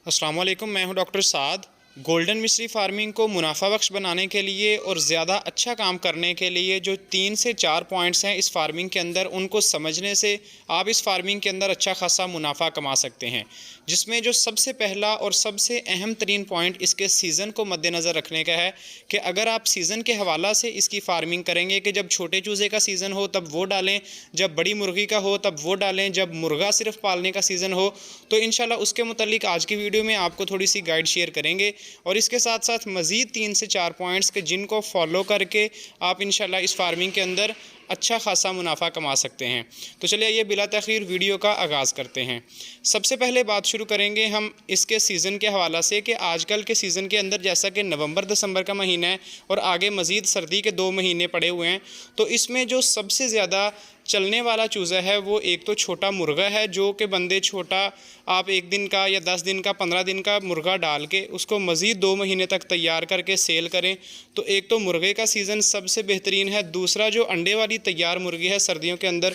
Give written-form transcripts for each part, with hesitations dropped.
अस्सलाम वालेकुम, मैं हूं डॉक्टर साद। गोल्डन मिश्री फार्मिंग को मुनाफा बख्श बनाने के लिए और ज़्यादा अच्छा काम करने के लिए जो 3 से 4 पॉइंट्स हैं इस फार्मिंग के अंदर, उनको समझने से आप इस फार्मिंग के अंदर अच्छा खासा मुनाफा कमा सकते हैं। जिसमें जो सबसे पहला और सबसे अहम तरीन पॉइंट इसके सीज़न को मद्देनज़र रखने का है कि अगर आप सीज़न के हवाला से इसकी फार्मिंग करेंगे कि जब छोटे चूज़े का सीज़न हो तब वो डालें, जब बड़ी मुर्गी का हो तब वो डालें, जब मुर्गा सिर्फ पालने का सीज़न हो, तो इंशाल्लाह उसके मुतालिक आज की वीडियो में आपको थोड़ी सी गाइड शेयर करेंगे। और इसके साथ साथ मज़ीद 3 से 4 पॉइंट्स के जिनको फॉलो करके आप इंशाल्लाह इस फार्मिंग के अंदर अच्छा खासा मुनाफा कमा सकते हैं। तो चलिए ये बिला तख़ीर वीडियो का आगाज़ करते हैं। सबसे पहले बात शुरू करेंगे हम इसके सीज़न के हवाला से कि आजकल के सीज़न के अंदर जैसा कि नवंबर दिसंबर का महीना है और आगे मज़ीद सर्दी के 2 महीने पड़े हुए हैं, तो इसमें जो सबसे ज़्यादा चलने वाला चूज़ा है वो एक तो छोटा मुर्गा है, जो कि बंदे छोटा आप 1 दिन का या 10 दिन का 15 दिन का मुर्गा डाल के उसको मज़ीद 2 महीने तक तैयार करके सेल करें। तो एक तो मुर्गे का सीज़न सबसे बेहतरीन है। दूसरा जो अंडे वाली तैयार मुर्गी है सर्दियों के अंदर,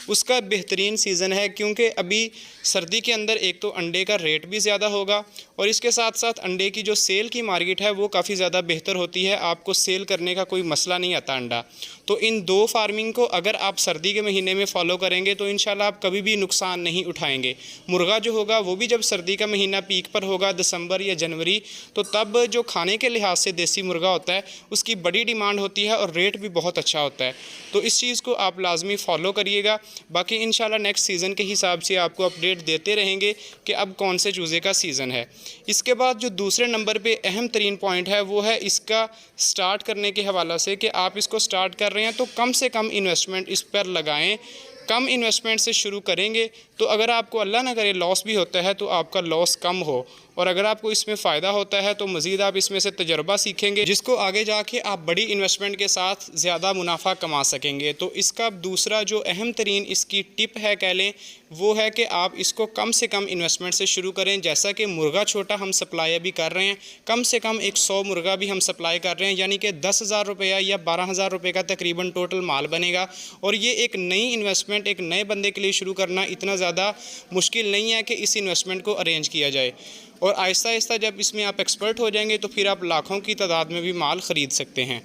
उसका बेहतरीन सीज़न है, क्योंकि अभी सर्दी के अंदर एक तो अंडे का रेट भी ज़्यादा होगा और इसके साथ साथ अंडे की जो सेल की मार्केट है वो काफ़ी ज़्यादा बेहतर होती है। आपको सेल करने का कोई मसला नहीं आता अंडा। तो इन 2 फार्मिंग को अगर आप सर्दी के महीने में फॉलो करेंगे तो इंशाल्लाह आप कभी भी नुकसान नहीं उठाएंगे। मुर्गा जो होगा वो भी जब सर्दी का महीना पीक पर होगा, दिसंबर या जनवरी, तो तब जो खाने के लिहाज से देसी मुर्गा होता है उसकी बड़ी डिमांड होती है और रेट भी बहुत अच्छा होता है। तो इस चीज़ को आप लाजमी फ़ॉलो करिएगा। बाकी इंशाल्लाह नेक्स्ट सीज़न के हिसाब से आपको अपडेट देते रहेंगे कि अब कौन से चूज़े का सीज़न है। इसके बाद जो दूसरे नंबर पे अहम तरीन पॉइंट है वो है इसका स्टार्ट करने के हवाला से कि आप इसको स्टार्ट कर रहे हैं तो कम से कम इन्वेस्टमेंट इस पर लगाएं। कम इन्वेस्टमेंट से शुरू करेंगे तो अगर आपको अल्लाह ना करे लॉस भी होता है तो आपका लॉस कम हो, और अगर आपको इसमें फ़ायदा होता है तो मज़ीद आप इसमें से तजर्बा सीखेंगे, जिसको आगे जाके आप बड़ी इन्वेस्टमेंट के साथ ज़्यादा मुनाफा कमा सकेंगे। तो इसका दूसरा जो अहम तरीन इसकी टिप है कह लें, वो है कि आप इसको कम से कम इन्वेस्टमेंट से शुरू करें। जैसा कि मुर्गा छोटा हम सप्लाई अभी कर रहे हैं, कम से कम एक 100 मुर्गा भी हम सप्लाई कर रहे हैं, यानी कि 10,000 रुपया या 12,000 रुपये का तकरीबन टोटल माल बनेगा। और ये एक नई इन्वेस्टमेंट एक नए बंदे के लिए शुरू करना इतना ज़्यादा मुश्किल नहीं है कि इस इन्वेस्टमेंट को अरेंज किया जाए। और आहिस्ता आहिस्ता जब इसमें आप एक्सपर्ट हो जाएंगे तो फिर आप लाखों की तादाद में भी माल ख़रीद सकते हैं।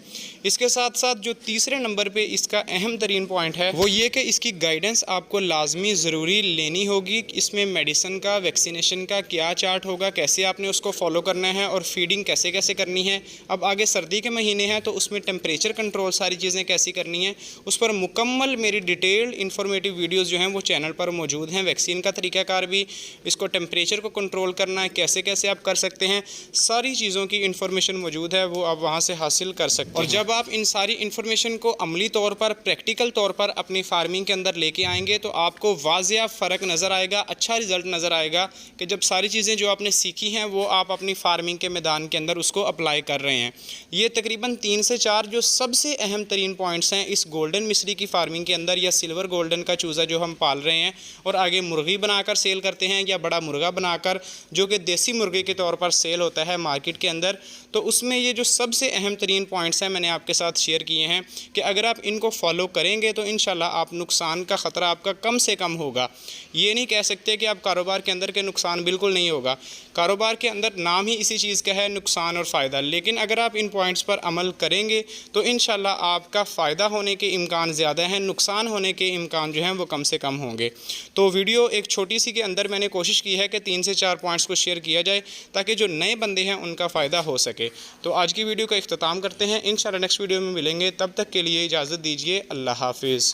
इसके साथ साथ जो तीसरे नंबर पे इसका अहम तरीन पॉइंट है वो ये कि इसकी गाइडेंस आपको लाजमी ज़रूरी लेनी होगी। इसमें मेडिसिन का, वैक्सीनेशन का क्या चार्ट होगा, कैसे आपने उसको फॉलो करना है और फीडिंग कैसे कैसे करनी है। अब आगे सर्दी के महीने हैं तो उसमें टेम्परेचर कंट्रोल सारी चीज़ें कैसी करनी है, उस पर मुकम्मल मेरी डिटेल्ड इन्फॉर्मेटिव वीडियोज़ जो हैं वो चैनल पर मौजूद हैं। वैक्सीन का तरीक़ाकार भी, इसको टेम्परेचर को कंट्रोल करना है कैसे कैसे आप कर सकते हैं, सारी चीज़ों की इन्फॉर्मेशन मौजूद है, वो आप वहाँ से हासिल कर सकते हैं। और जब आप इन सारी इन्फॉर्मेशन को अमली तौर पर, प्रैक्टिकल तौर पर अपनी फार्मिंग के अंदर लेके आएंगे तो आपको वाज़िया फ़र्क नज़र आएगा, अच्छा रिज़ल्ट नज़र आएगा कि जब सारी चीज़ें जो आपने सीखी हैं वो आप अपनी फार्मिंग के मैदान के अंदर उसको अप्लाई कर रहे हैं। ये तकरीबन 3 से 4 जो सबसे अहम तरीन पॉइंट्स हैं इस गोल्डन मिश्री की फार्मिंग के अंदर, या सिल्वर गोल्डन का चूज़ा जो हम पाल रहे हैं और आगे मुर्गी बनाकर सेल करते हैं या बड़ा मुर्गा बनाकर जो कि देसी मुर्गे के तौर पर सेल होता है मार्केट के अंदर, तो उसमें ये जो सबसे अहम तरीन पॉइंट्स हैं मैंने आपके साथ शेयर किए हैं कि अगर आप इनको फॉलो करेंगे तो इंशाल्लाह आप नुकसान का ख़तरा आपका कम से कम होगा। ये नहीं कह सकते कि आप कारोबार के अंदर के नुकसान बिल्कुल नहीं होगा। कारोबार के अंदर नाम ही इसी चीज़ का है, नुकसान और फ़ायदा। लेकिन अगर आप इन पॉइंट्स पर अमल करेंगे तो इंशाल्लाह आपका फ़ायदा होने के इम्कान ज़्यादा हैं, नुकसान होने के इम्कान जो हैं वो कम से कम होंगे। तो वीडियो एक छोटी सी के अंदर मैंने कोशिश की है कि 3 से 4 पॉइंट्स को शेयर किया जाए ताकि जो नए बंदे हैं उनका फ़ायदा हो सके। तो आज की वीडियो का इख्तिताम करते हैं। इंशाल्लाह नेक्स्ट वीडियो में मिलेंगे, तब तक के लिए इजाज़त दीजिए। अल्लाह हाफिज़।